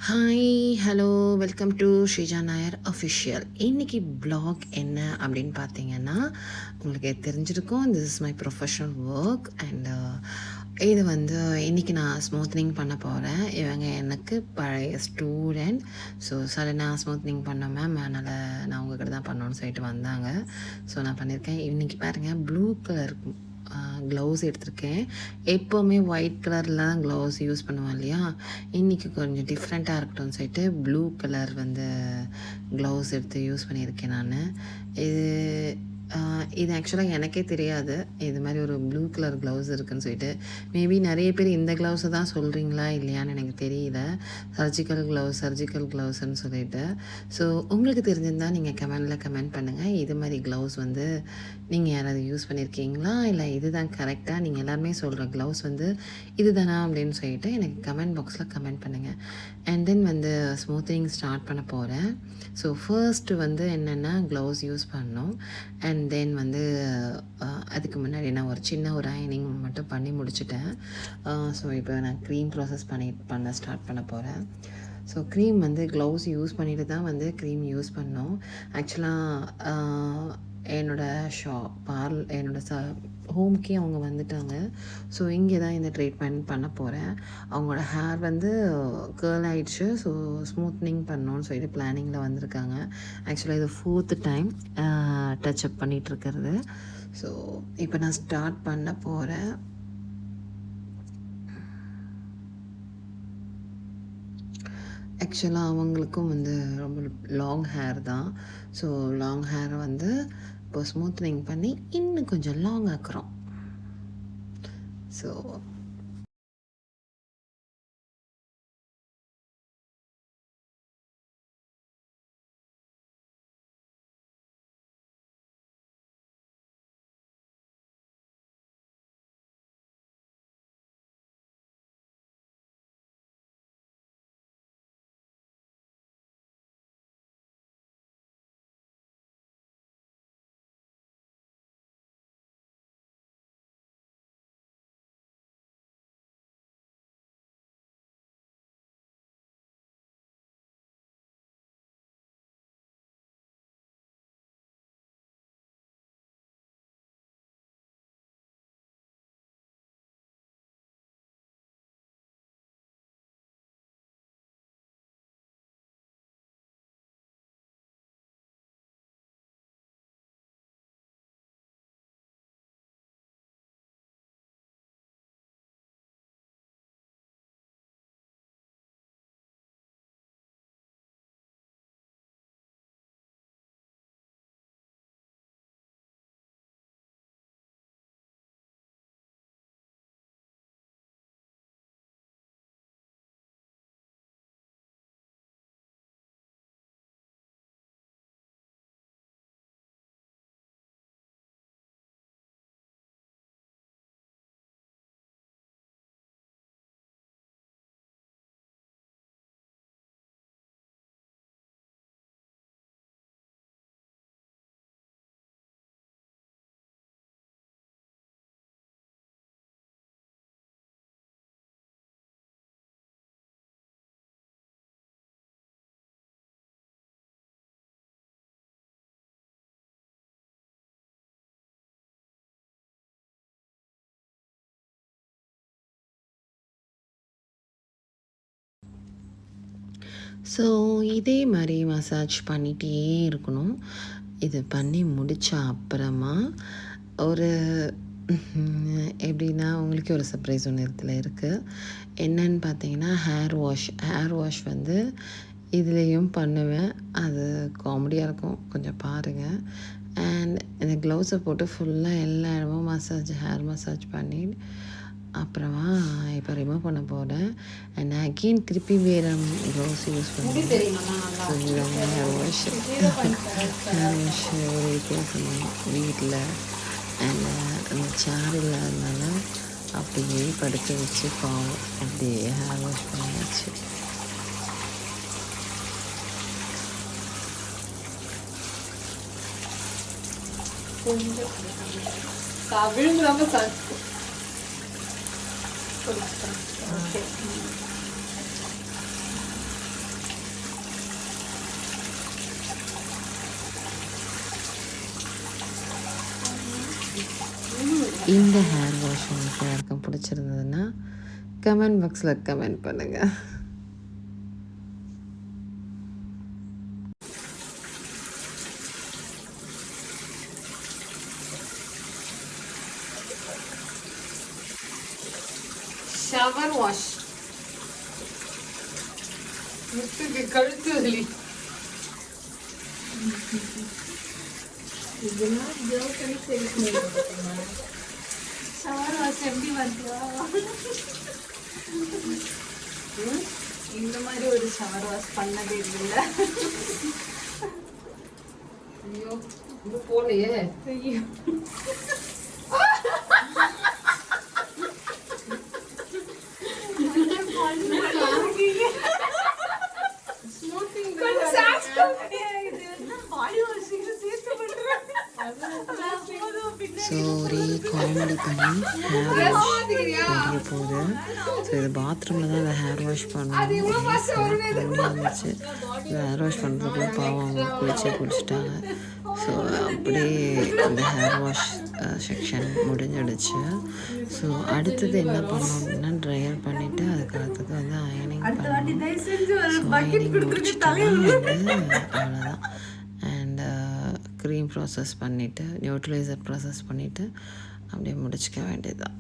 Hi hello welcome to Sreeja Nair official. இன்றைக்கி block என்ன அப்படின்னு பார்த்தீங்கன்னா, உங்களுக்கு தெரிஞ்சிருக்கும், this is my professional work and இது வந்து இன்றைக்கி நான் ஸ்மூத்னிங் பண்ண போகிறேன். இவங்க எனக்கு பழைய ஸ்டூடெண்ட். ஸோ சடனாக ஸ்மூத்னிங் பண்ண மேம், அதனால் நான் உங்ககிட்ட தான் பண்ணணும்னு சொல்லிட்டு வந்தாங்க. ஸோ நான் பண்ணியிருக்கேன். இன்றைக்கி பாருங்கள், ப்ளூ கலர் க்ளவுஸ் எடுத்திருக்கேன். எப்போவுமே ஒயிட் கலரில் தான் க்ளவுஸ் யூஸ் பண்ணுவேன் இல்லையா, இன்றைக்கி கொஞ்சம் டிஃப்ரெண்ட்டாக இருக்கட்டும்னு சொல்லிட்டு ப்ளூ கலர் வந்து க்ளவுஸ் எடுத்து யூஸ் பண்ணியிருக்கேன் நான். இது இது ஆக்சுவலாக எனக்கே தெரியாது இது மாதிரி ஒரு ப்ளூ கலர் க்ளவுஸ் இருக்குதுன்னு சொல்லிட்டு. மேபி நிறைய பேர் இந்த க்ளவுஸை தான் சொல்கிறீங்களா இல்லையான்னு எனக்கு தெரியல. சர்ஜிக்கல் க்ளவுஸ்ன்னு சொல்லிட்டு. ஸோ உங்களுக்கு தெரிஞ்சிருந்தால் நீங்கள் கமெண்ட் பண்ணுங்கள். இது மாதிரி க்ளவுஸ் வந்து நீங்கள் யாராவது யூஸ் பண்ணியிருக்கீங்களா, இல்லை இது தான் கரெக்டாக நீங்கள் எல்லாருமே சொல்கிற க்ளவுஸ் வந்து இது தானா அப்படின்னு சொல்லிட்டு எனக்கு கமெண்ட் பாக்ஸில் கமெண்ட் பண்ணுங்கள். அண்ட் தென் வந்து ஸ்மூத்திங் ஸ்டார்ட் பண்ண போகிறேன். ஸோ ஃபர்ஸ்ட்டு வந்து என்னென்னா க்ளவுஸ் யூஸ் பண்ணோம். அண்ட் தென் வந்து அதுக்கு முன்னாடி நான் ஒரு சின்ன அயனிங் மட்டும் பண்ணி முடிச்சுட்டேன். ஸோ இப்போ நான் க்ரீம் ப்ராசஸ் பண்ண ஸ்டார்ட் பண்ண போகிறேன். ஸோ க்ரீம் வந்து க்ளவுஸ் யூஸ் பண்ணிட்டு தான் வந்து க்ரீம் யூஸ் பண்ணோம். ஆக்சுவலாக என்னோடய ஹோம்க்கே அவங்க வந்துட்டாங்க. ஸோ இங்கே தான் இந்த ட்ரீட்மெண்ட் பண்ண போகிறேன். அவங்களோட ஹேர் வந்து கேர்ள் ஆகிடுச்சு. ஸோ ஸ்மூத்னிங் பண்ணணும்னு சொல்லிட்டு பிளானிங்கில் வந்திருக்காங்க. ஆக்சுவலாக இது 4th டைம் டச்சப் பண்ணிகிட்ருக்கிறது. ஸோ இப்போ நான் ஸ்டார்ட் பண்ண போகிறேன். ஆக்சுவலாக அவங்களுக்கும் வந்து ரொம்ப லாங் ஹேர் தான். ஸோ லாங் ஹேரை வந்து இப்போ ஸ்மூத்னிங் பண்ணி இன்னும் கொஞ்சம் லாங் ஆக்குறோம். ஸோ ஸோ இதே மாதிரி மசாஜ் பண்ணிகிட்டே இருக்கணும். இது பண்ணி முடித்த அப்புறமா ஒரு எப்படின்னா உங்களுக்கே ஒரு சர்ப்ரைஸ் ஒன்று இடத்துல இருக்குது. என்னன்னு பார்த்தீங்கன்னா ஹேர் வாஷ் வந்து இதுலேயும் பண்ணுவேன். அது காமெடியாக இருக்கும், கொஞ்சம் பாருங்கள். அண்ட் இந்த க்ளவுஸை போட்டு ஃபுல்லாக எல்லா இடமும் ஹேர் மசாஜ் பண்ணி அப்புறமா இப்போ ரிமூவ் பண்ண போகிறேன். அண்ட் அகெயின் திருப்பி வேறு க்ளவுஸ் யூஸ் பண்ணுவேன். ஸோ இதாங்க ஹேர் வாஷ் ஒரு வித்தியாசமாக வீட்டில் அண்ட் அந்த சேர் இல்லாதனால அப்படியே படுக்க வச்சு அப்படியே ஹேர் வாஷ் பண்ணியாச்சு. கொஞ்சம் விழுந்துடாம ஓகே. இந்த ஹேர் வாஷ் உங்களுக்கு யாருக்கும் பிடிச்சிருந்ததுன்னா கமெண்ட் பாக்ஸில் கமெண்ட் பண்ணுங்கள். ஷவர் வாஷ் முத்துக்கு கழுத்து வலி. இதெல்லாம் ஜோக்கனு தெரியும். ஷவர் வாஷ் எப்படி வந்துவா? இந்த மாதிரி ஒரு ஷவர் வாஷ் பண்ணதே இல்லை. ஐயோ இது போலையே. ஐயோ ஸோ ஒரே காமெடி பண்ணி ஹேர் வாஷ் பண்ணிய போகுது. ஸோ இது பாத்ரூமில் தான் அந்த ஹேர் வாஷ் பண்ணணும் இருந்துச்சு. ஹேர் வாஷ் பண்ணுறதுக்குள்ள பாவம் அவங்க குளிச்சுட்டாங்க. ஸோ அப்படியே இந்த ஹேர் வாஷ் செக்ஷன் முடிஞ்சிடுச்சு. ஸோ அடுத்தது என்ன பண்ணோம் அப்படின்னா ட்ரையர் பண்ணிவிட்டு அதுக்கு வந்து அயனிங் பண்ணணும். ஸோ அயனிங் முடிச்சுட்டோன்னா வந்து அவ்வளோதான். அண்ட் க்ரீம் ப்ராசஸ் பண்ணிவிட்டு நியூட்ரலைசர் ப்ராசஸ் பண்ணிவிட்டு அப்படியே முடிச்சுக்க வேண்டியது தான்.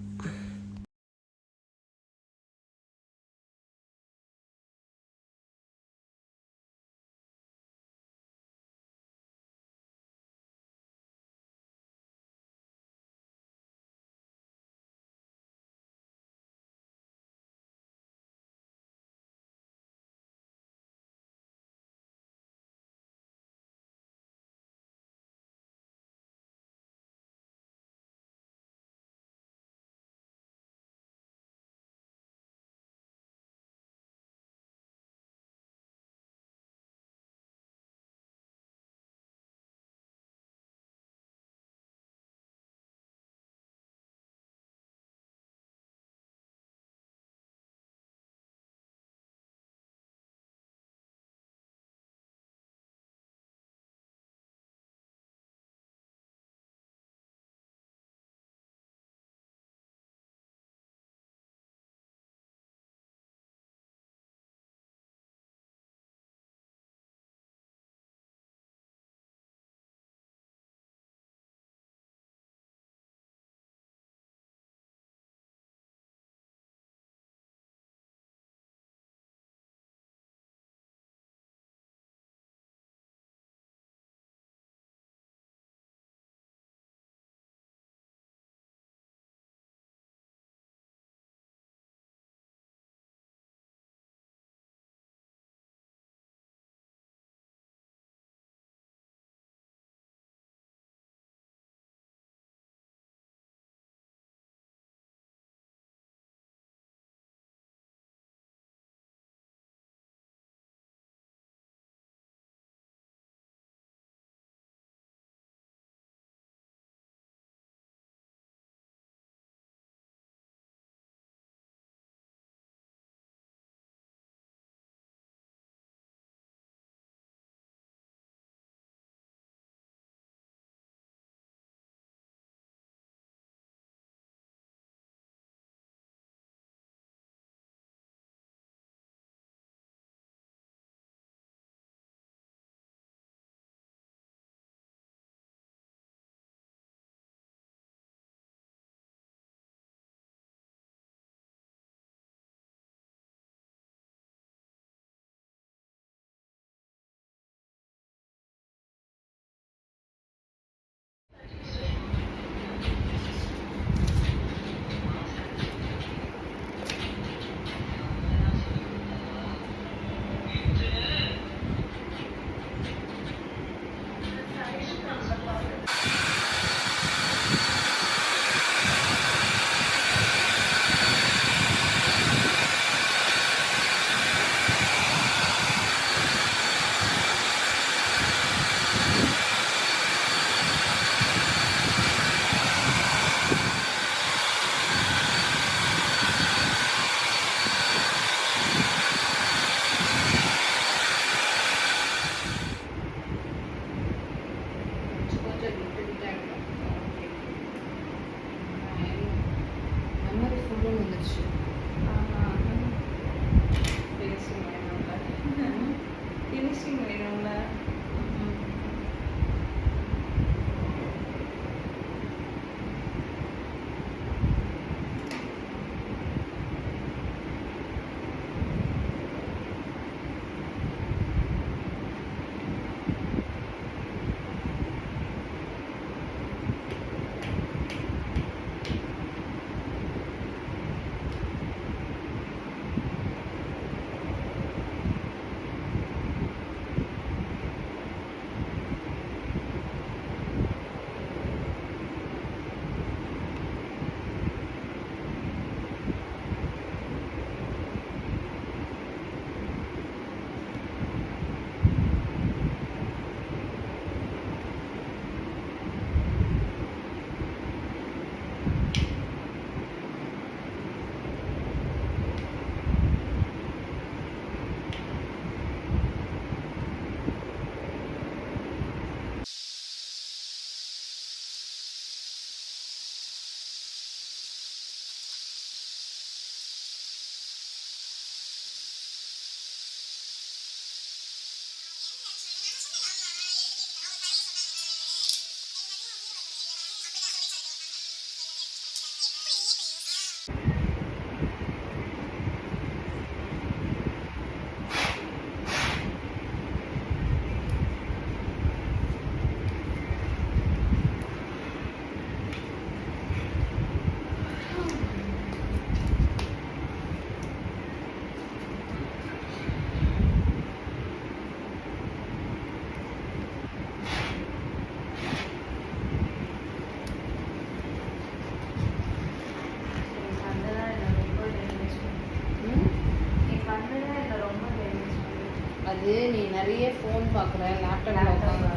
அது நீ நிறைய ஃபோன் பார்க்குற லேப்டாப்ல உட்காந்து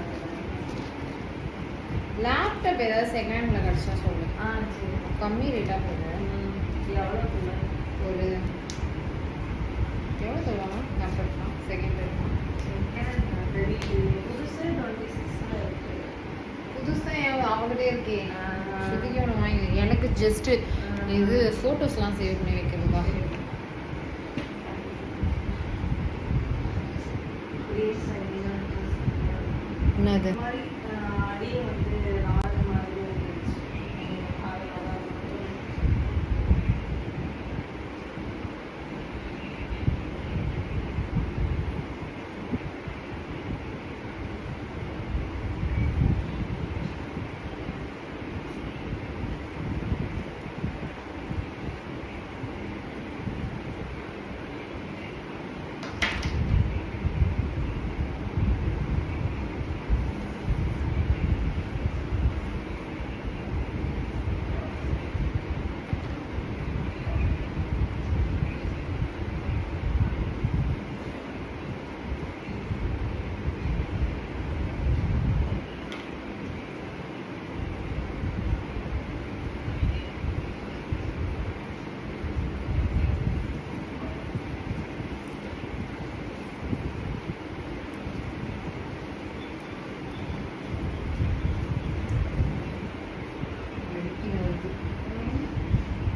லேப்டாப் ஏதாவது செகண்ட் ஹேண்டில் கிடச்சா சொல்லு. சரி. கம்மி ரேட்டாக போகும். எவ்வளோ ஒரு எவ்வளோ சொல்லுவாங்க லேப்டாப்லாம் செகண்ட் ஹேண்ட்லாம்? புதுசு 26 இருக்கு. புதுசாக அவங்ககிட்டே இருக்கே. ஸ்ருதிக்கு ஒன்று வாங்கி எனக்கு ஜஸ்ட்டு இது ஃபோட்டோஸ்லாம் சேவ் பண்ணி வைக்கிறதுக்காக. என்னது? அடியும் வந்து 4 மாதிரி வந்துருச்சு. அதனால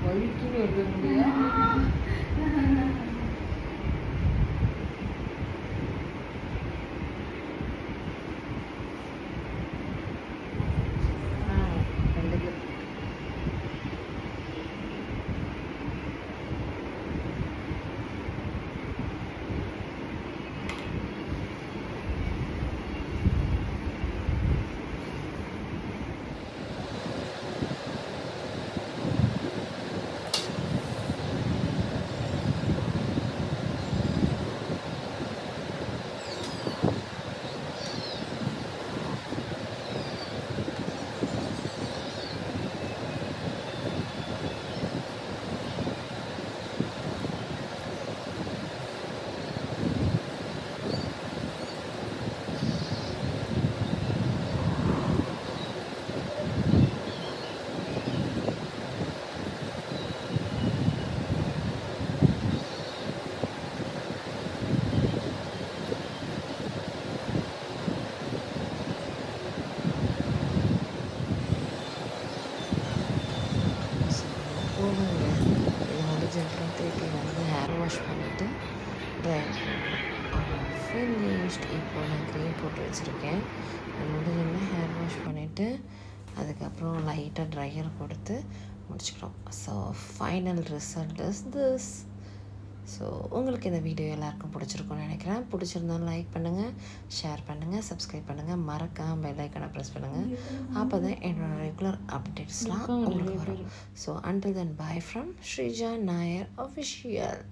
வழுக்கின்னு வருது முடியா? போகங்க. இது முடிஞ்சப்புறம் திருப்பி வந்து ஹேர் வாஷ் பண்ணிவிட்டு ஃபினிஷ்ட். இப்போ நான் க்ரீம் போட்டு வச்சுருக்கேன். அது முடிஞ்சோடனே ஹேர் வாஷ் பண்ணிவிட்டு அதுக்கப்புறம் லைட்டாக ட்ரையர் கொடுத்து முடிச்சுக்கிறோம். So final result is this. So உங்களுக்கு இந்த வீடியோ எல்லாருக்கும் பிடிச்சிருக்கும்னு நினைக்கிறேன். பிடிச்சிருந்தாலும் லைக் பண்ணுங்கள், ஷேர் பண்ணுங்கள், சப்ஸ்கிரைப் பண்ணுங்கள், மறக்காம பெல் ஐக்கானை ப்ரெஸ் பண்ணுங்கள். அப்போ தான் என்னோடய ரெகுலர் அப்டேட்ஸ்லாம் உங்களுக்கு வரும். So until then bye from Sreeja Nair official.